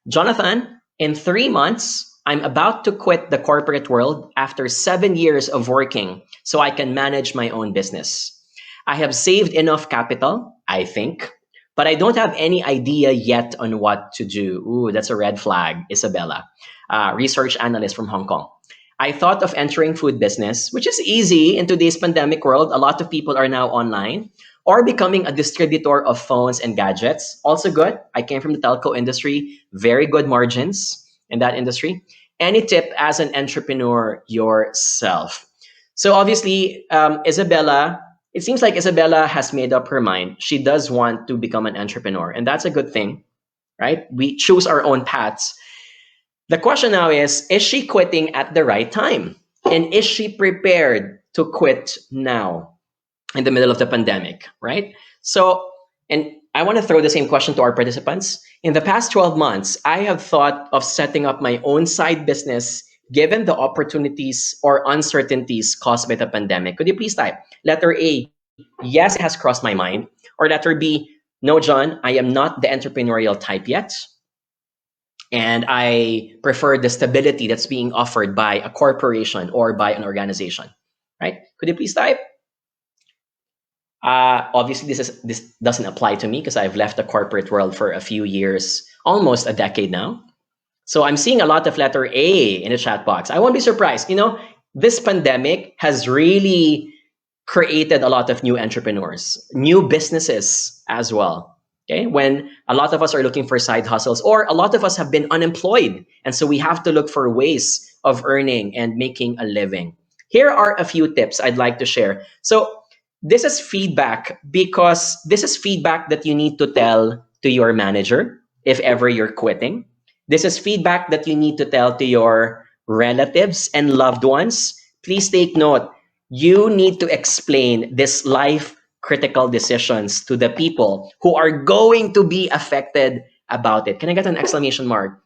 Jonathan, in 3 months, I'm about to quit the corporate world after 7 years of working so I can manage my own business. I have saved enough capital, I think, but I don't have any idea yet on what to do. Ooh, that's a red flag, Isabella, research analyst from Hong Kong. I thought of entering food business, which is easy in today's pandemic world. A lot of people are now online, or becoming a distributor of phones and gadgets. Also good. I came from the telco industry, very good margins in that industry. Any tip as an entrepreneur yourself? So obviously, Isabella, it seems like Isabella has made up her mind. She does want to become an entrepreneur, and that's a good thing, right? We choose our own paths. The question now is she quitting at the right time? And is she prepared to quit now in the middle of the pandemic, right? So, and I want to throw the same question to our participants. In the past 12 months, I have thought of setting up my own side business given the opportunities or uncertainties caused by the pandemic. Could you please type letter A, yes, it has crossed my mind, or letter B, no, John, I am not the entrepreneurial type yet, and I prefer the stability that's being offered by a corporation or by an organization, right? Could you please type? Obviously, this doesn't apply to me because I've left the corporate world for a few years, almost a decade now. So I'm seeing a lot of letter A in the chat box. I won't be surprised. You know, this pandemic has really created a lot of new entrepreneurs, new businesses as well. Okay, when a lot of us are looking for side hustles, or a lot of us have been unemployed, and so we have to look for ways of earning and making a living. Here are a few tips I'd like to share. So this is feedback, because this is feedback that you need to tell to your manager if ever you're quitting. This is feedback that you need to tell to your relatives and loved ones. Please take note. You need to explain this life critical decisions to the people who are going to be affected about it. Can I get an exclamation mark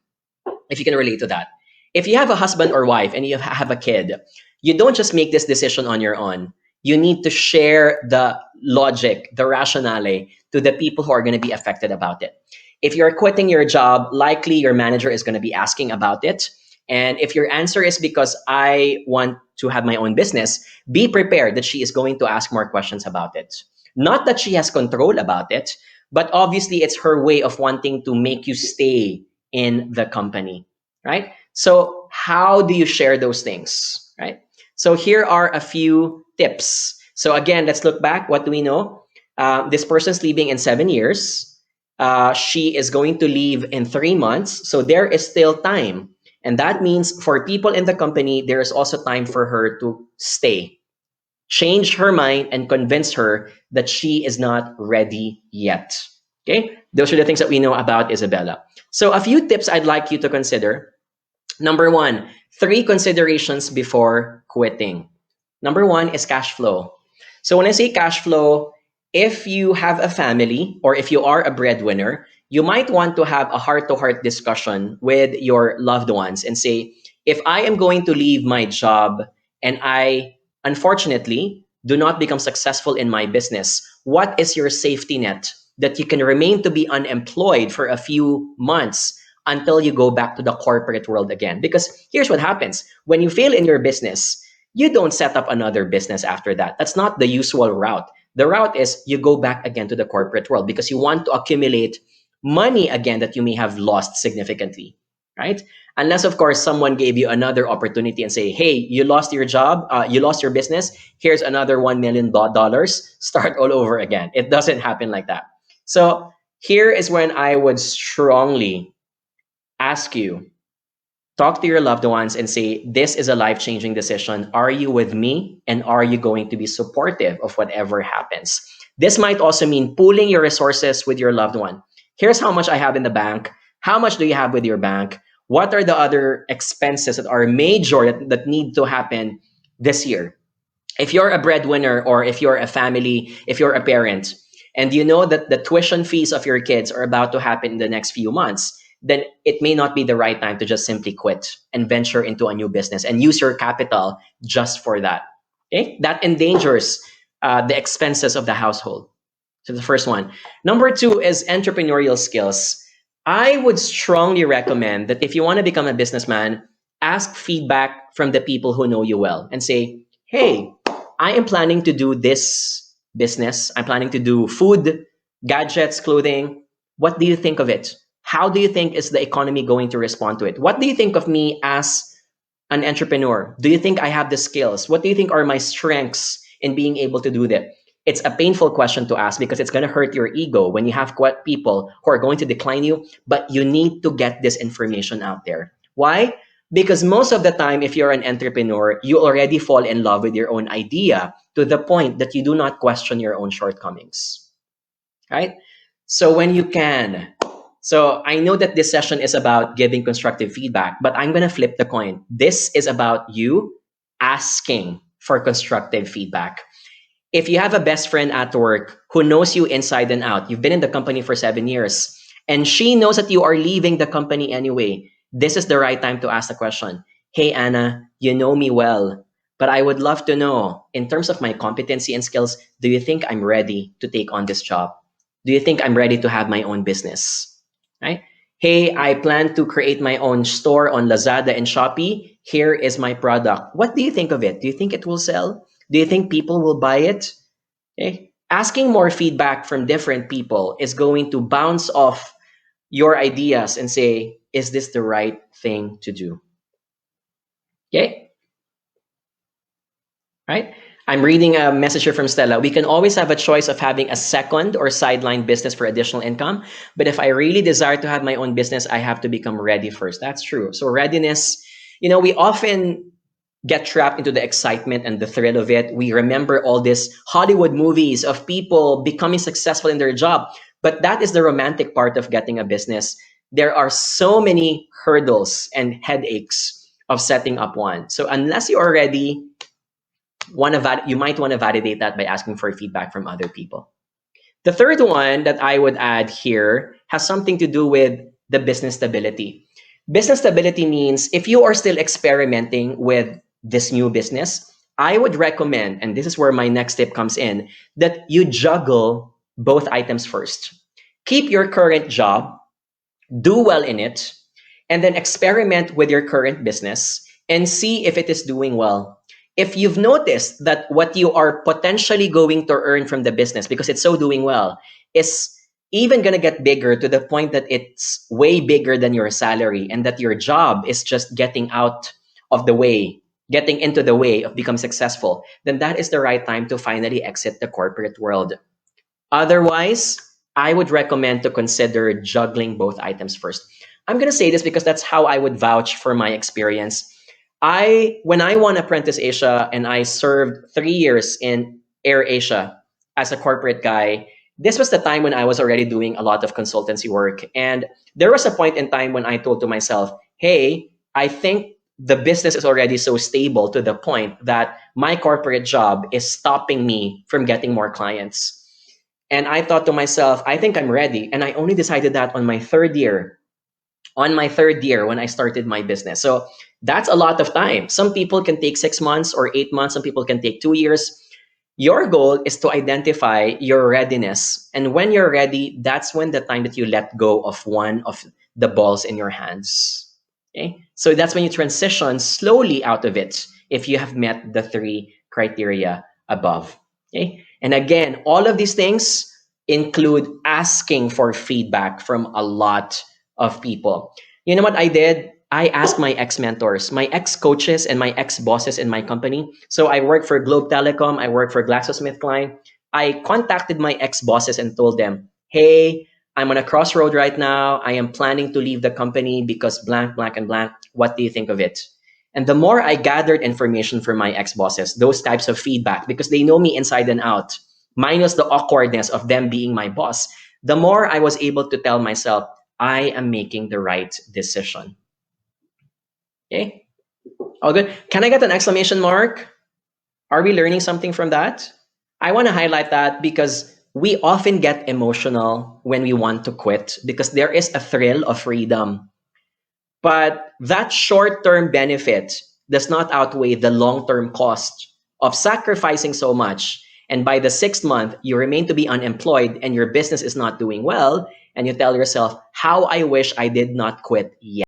if you can relate to that? If you have a husband or wife and you have a kid, you don't just make this decision on your own. You need to share the logic, the rationale to the people who are going to be affected about it. If you're quitting your job, likely your manager is going to be asking about it. And if your answer is because I want to have my own business, be prepared that she is going to ask more questions about it. Not that she has control about it, but obviously it's her way of wanting to make you stay in the company, right? So how do you share those things, right? So here are a few tips. So again, let's look back. What do we know? This person's leaving in 7 years. She is going to leave in 3 months. So there is still time. And that means for people in the company, there is also time for her to stay. Change her mind and convince her that she is not ready yet. Okay? Those are the things that we know about Isabella. So a few tips I'd like you to consider. Number 1, 3 considerations before quitting. Number 1 is cash flow. So when I say cash flow, if you have a family or if you are a breadwinner, you might want to have a heart-to-heart discussion with your loved ones and say, if I am going to leave my job and I, unfortunately, do not become successful in my business, what is your safety net that you can remain to be unemployed for a few months until you go back to the corporate world again? Because here's what happens. When you fail in your business, you don't set up another business after that. That's not the usual route. The route is you go back again to the corporate world because you want to accumulate money again that you may have lost significantly, right? Unless, of course, someone gave you another opportunity and say, hey, you lost your job, you lost your business, here's another $1 million, start all over again. It doesn't happen like that. So here is when I would strongly ask you, talk to your loved ones and say, this is a life-changing decision. Are you with me? And are you going to be supportive of whatever happens? This might also mean pooling your resources with your loved one. Here's how much I have in the bank. How much do you have with your bank? What are the other expenses that are major that need to happen this year? If you're a breadwinner or if you're a family, if you're a parent, and you know that the tuition fees of your kids are about to happen in the next few months, then it may not be the right time to just simply quit and venture into a new business and use your capital just for that. Okay? That endangers the expenses of the household. So the first one. Number 2 is entrepreneurial skills. I would strongly recommend that if you want to become a businessman, ask feedback from the people who know you well and say, hey, I am planning to do this business. I'm planning to do food, gadgets, clothing. What do you think of it? How do you think is the economy going to respond to it? What do you think of me as an entrepreneur? Do you think I have the skills? What do you think are my strengths in being able to do that? It's a painful question to ask because it's going to hurt your ego when you have people who are going to decline you, but you need to get this information out there. Why? Because most of the time, if you're an entrepreneur, you already fall in love with your own idea to the point that you do not question your own shortcomings, right? So when you can, so I know that this session is about giving constructive feedback, but I'm going to flip the coin. This is about you asking for constructive feedback. If you have a best friend at work who knows you inside and out, you've been in the company for 7 years, and she knows that you are leaving the company anyway, this is the right time to ask the question, hey, Anna, you know me well, but I would love to know, in terms of my competency and skills, do you think I'm ready to take on this job? Do you think I'm ready to have my own business? Right? Hey, I plan to create my own store on Lazada and Shopee. Here is my product. What do you think of it? Do you think it will sell? Do you think people will buy it? Okay. Asking more feedback from different people is going to bounce off your ideas and say, is this the right thing to do? Okay. Right? I'm reading a message here from Stella. We can always have a choice of having a second or sideline business for additional income. But if I really desire to have my own business, I have to become ready first. That's true. So readiness, we often get trapped into the excitement and the thrill of it. We remember all these Hollywood movies of people becoming successful in their job. But that is the romantic part of getting a business. There are so many hurdles and headaches of setting up one. So unless you are ready, you might want to validate that by asking for feedback from other people. The third one that I would add here has something to do with the business stability. Business stability means if you are still experimenting with this new business, I would recommend, and this is where my next tip comes in, that you juggle both items first. Keep your current job, do well in it, and then experiment with your current business and see if it is doing well. If you've noticed that what you are potentially going to earn from the business, because it's so doing well, is even going to get bigger to the point that it's way bigger than your salary and that your job is just getting into the way of becoming successful, then that is the right time to finally exit the corporate world. Otherwise, I would recommend to consider juggling both items first. I'm going to say this because that's how I would vouch for my experience. When I won Apprentice Asia and I served 3 years in Air Asia as a corporate guy, this was the time when I was already doing a lot of consultancy work. And there was a point in time when I told to myself, hey, I think the business is already so stable to the point that my corporate job is stopping me from getting more clients. And I thought to myself, I think I'm ready. And I only decided that on my third year when I started my business. So that's a lot of time. Some people can take 6 months or 8 months. Some people can take 2 years. Your goal is to identify your readiness. And when you're ready, that's when the time that you let go of one of the balls in your hands. Okay? So that's when you transition slowly out of it if you have met the 3 criteria above. Okay? And again, all of these things include asking for feedback from a lot of people. You know what I did? I asked my ex-mentors, my ex-coaches, and my ex-bosses in my company. So I work for Globe Telecom. I work for GlaxoSmithKline. I contacted my ex-bosses and told them, hey, I'm on a crossroad right now. I am planning to leave the company because blank, blank, and blank. What do you think of it? And the more I gathered information from my ex-bosses, those types of feedback, because they know me inside and out, minus the awkwardness of them being my boss, the more I was able to tell myself, I am making the right decision. Okay? All good. Can I get an exclamation mark? Are we learning something from that? I want to highlight that because we often get emotional when we want to quit because there is a thrill of freedom. But that short-term benefit does not outweigh the long-term cost of sacrificing so much. And by the 6th month, you remain to be unemployed and your business is not doing well. and you tell yourself, how I wish I did not quit yet.